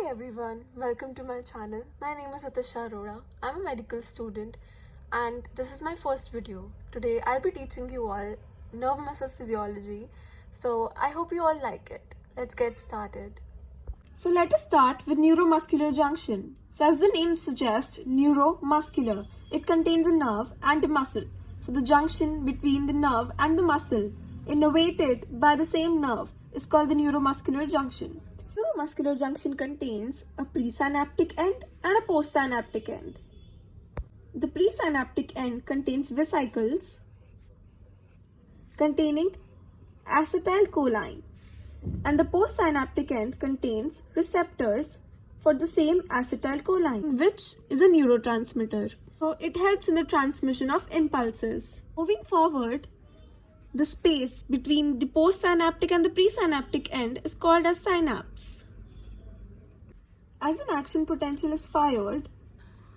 Hi everyone, welcome to my channel. My name is Atishya. I'm a medical student and this is my first video. Today I'll be teaching you all nerve muscle physiology. So I hope you all like it. Let's get started. So let us start with neuromuscular junction. So as the name suggests, neuromuscular. It contains a nerve and a muscle. So the junction between the nerve and the muscle innervated by the same nerve is called the neuromuscular junction. Neuromuscular junction contains a presynaptic end and a postsynaptic end. The presynaptic end contains vesicles containing acetylcholine, and the postsynaptic end contains receptors for the same acetylcholine, which is a neurotransmitter. So it helps in the transmission of impulses. Moving forward, the space between the postsynaptic and the presynaptic end is called as synapse. As an action potential is fired,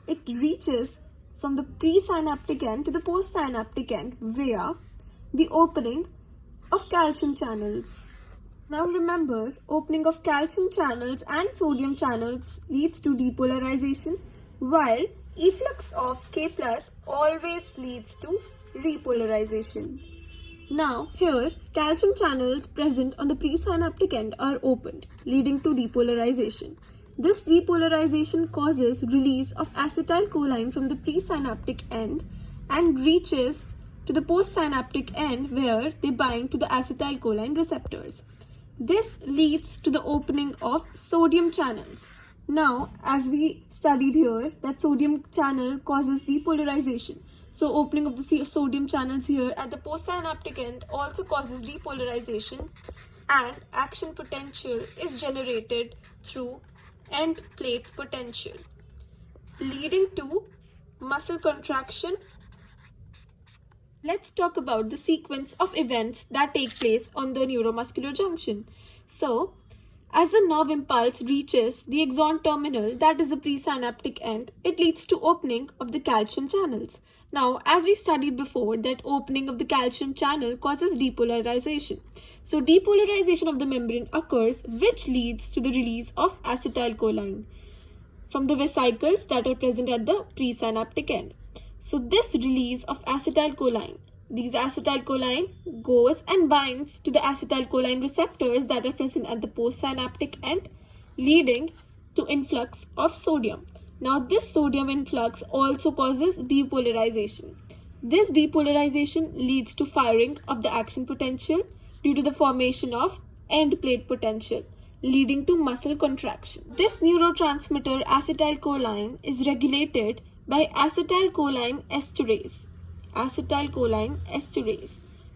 it reaches from the presynaptic end to the postsynaptic end via the opening of calcium channels. Now remember, opening of calcium channels and sodium channels leads to depolarization, while efflux of K+ always leads to repolarization. Now here, calcium channels present on the presynaptic end are opened, leading to depolarization. This depolarization causes release of acetylcholine from the presynaptic end and reaches to the postsynaptic end where they bind to the acetylcholine receptors. This leads to the opening of sodium channels. Now, as we studied here, that sodium channel causes depolarization. So opening of the sodium channels here at the postsynaptic end also causes depolarization, and action potential is generated through end plate potential, leading to muscle contraction. Let's talk about the sequence of events that take place on the neuromuscular junction. So, as the nerve impulse reaches the axon terminal, that is the presynaptic end, it leads to opening of the calcium channels. Now, as we studied before, that opening of the calcium channel causes depolarization. So, depolarization of the membrane occurs, which leads to the release of acetylcholine from the vesicles that are present at the presynaptic end. So, this release of acetylcholine, these acetylcholine goes and binds to the acetylcholine receptors that are present at the postsynaptic end, leading to influx of sodium. Now, this sodium influx also causes depolarization. This depolarization leads to firing of the action potential due to the formation of end plate potential, leading to muscle contraction. This neurotransmitter acetylcholine is regulated by acetylcholine esterase,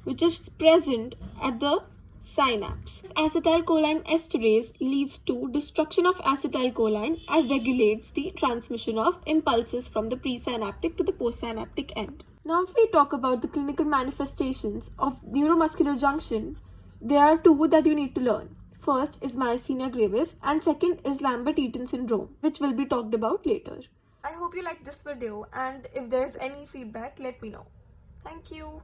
which is present at the synapse. Acetylcholine esterase leads to destruction of acetylcholine and regulates the transmission of impulses from the presynaptic to the postsynaptic end. Now, if we talk about the clinical manifestations of neuromuscular junction, there are two that you need to learn. First is myasthenia gravis and second is Lambert-Eaton syndrome, which will be talked about later. I hope you liked this video, and if there's any feedback, let me know. Thank you.